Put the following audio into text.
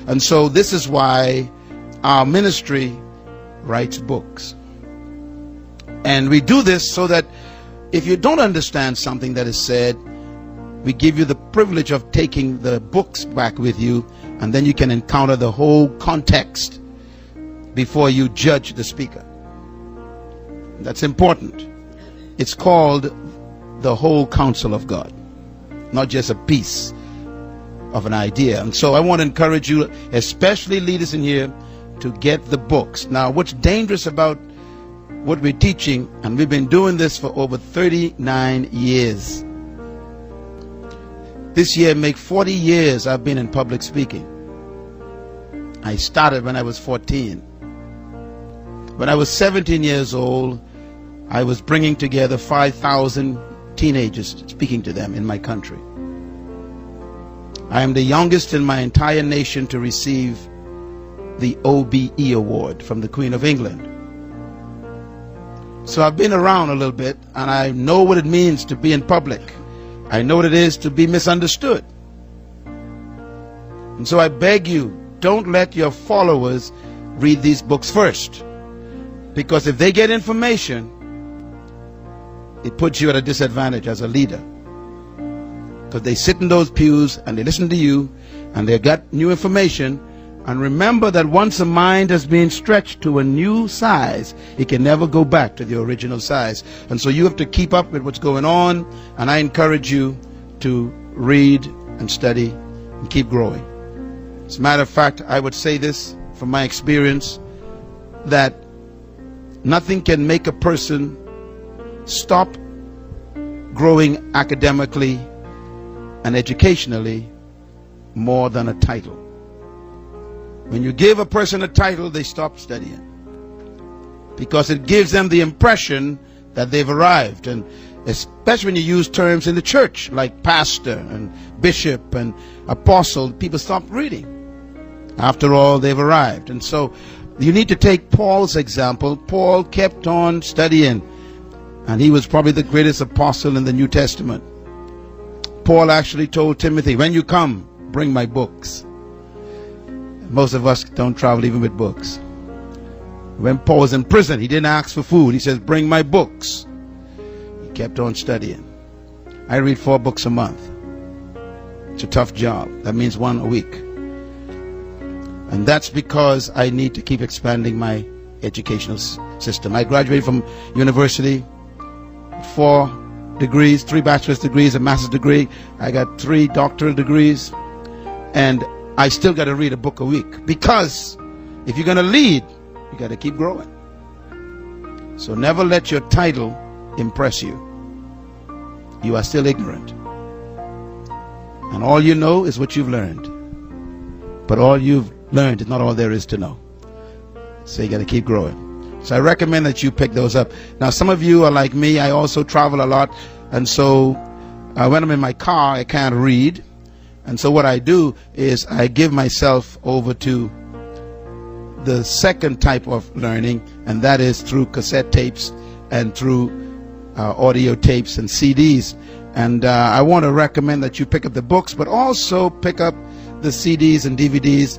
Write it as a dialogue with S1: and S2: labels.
S1: And so this is why our ministry writes books. And we do this so that if you don't understand something that is said, we give you the privilege of taking the books back with you, and then you can encounter the whole context before you judge the speaker. That's important. It's called the whole counsel of God, not just a piece of an idea. And so I want to encourage you, especially leaders in here, to get the books. Now, what's dangerous about what we're teaching, and we've been doing this for over 39 years. This year make 40 years I've been in public speaking. I started when I was 14. When I was 17 years old, I was bringing together 5,000 teenagers, speaking to them in my country. I am the youngest in my entire nation to receive the OBE award from the Queen of England. So I've been around a little bit, and I know what it means to be in public. I know what it is to be misunderstood. And so I beg you, don't let your followers read these books first. Because if they get information, it puts you at a disadvantage as a leader. Because they sit in those pews and they listen to you and they got new information. And remember that once a mind has been stretched to a new size, it can never go back to the original size. And so you have to keep up with what's going on. And I encourage you to read and study and keep growing. As a matter of fact, I would say this from my experience, that nothing can make a person stop growing academically and educationally more than a title. When you give a person a title, they stop studying, because it gives them the impression that they've arrived. And especially when you use terms in the church like pastor and bishop and apostle, people stop reading. After all, they've arrived. And so you need to take Paul's example. Paul kept on studying, and he was probably the greatest apostle in the New Testament. Paul actually told Timothy, when you come, bring my books. Most of us don't travel even with books. When Paul was in prison, he didn't ask for food. He says, bring my books. He kept on studying. I read 4 books a month. It's a tough job. That means 1 a week. And that's because I need to keep expanding my educational system. I graduated from university, 4 degrees, 3 bachelor's degrees, a master's degree. I got 3 doctoral degrees. And I still got to read a book a week, because if you're going to lead, you got to keep growing. So never let your title impress you. You are still ignorant. And all you know is what you've learned. But all you've learned is not all there is to know. So you got to keep growing. So I recommend that you pick those up. Now, some of you are like me. I also travel a lot. And so when I'm in my car, I can't read. And so what I do is I give myself over to the second type of learning, and that is through cassette tapes and through audio tapes and CDs. And I want to recommend that you pick up the books, but also pick up the CDs and DVDs.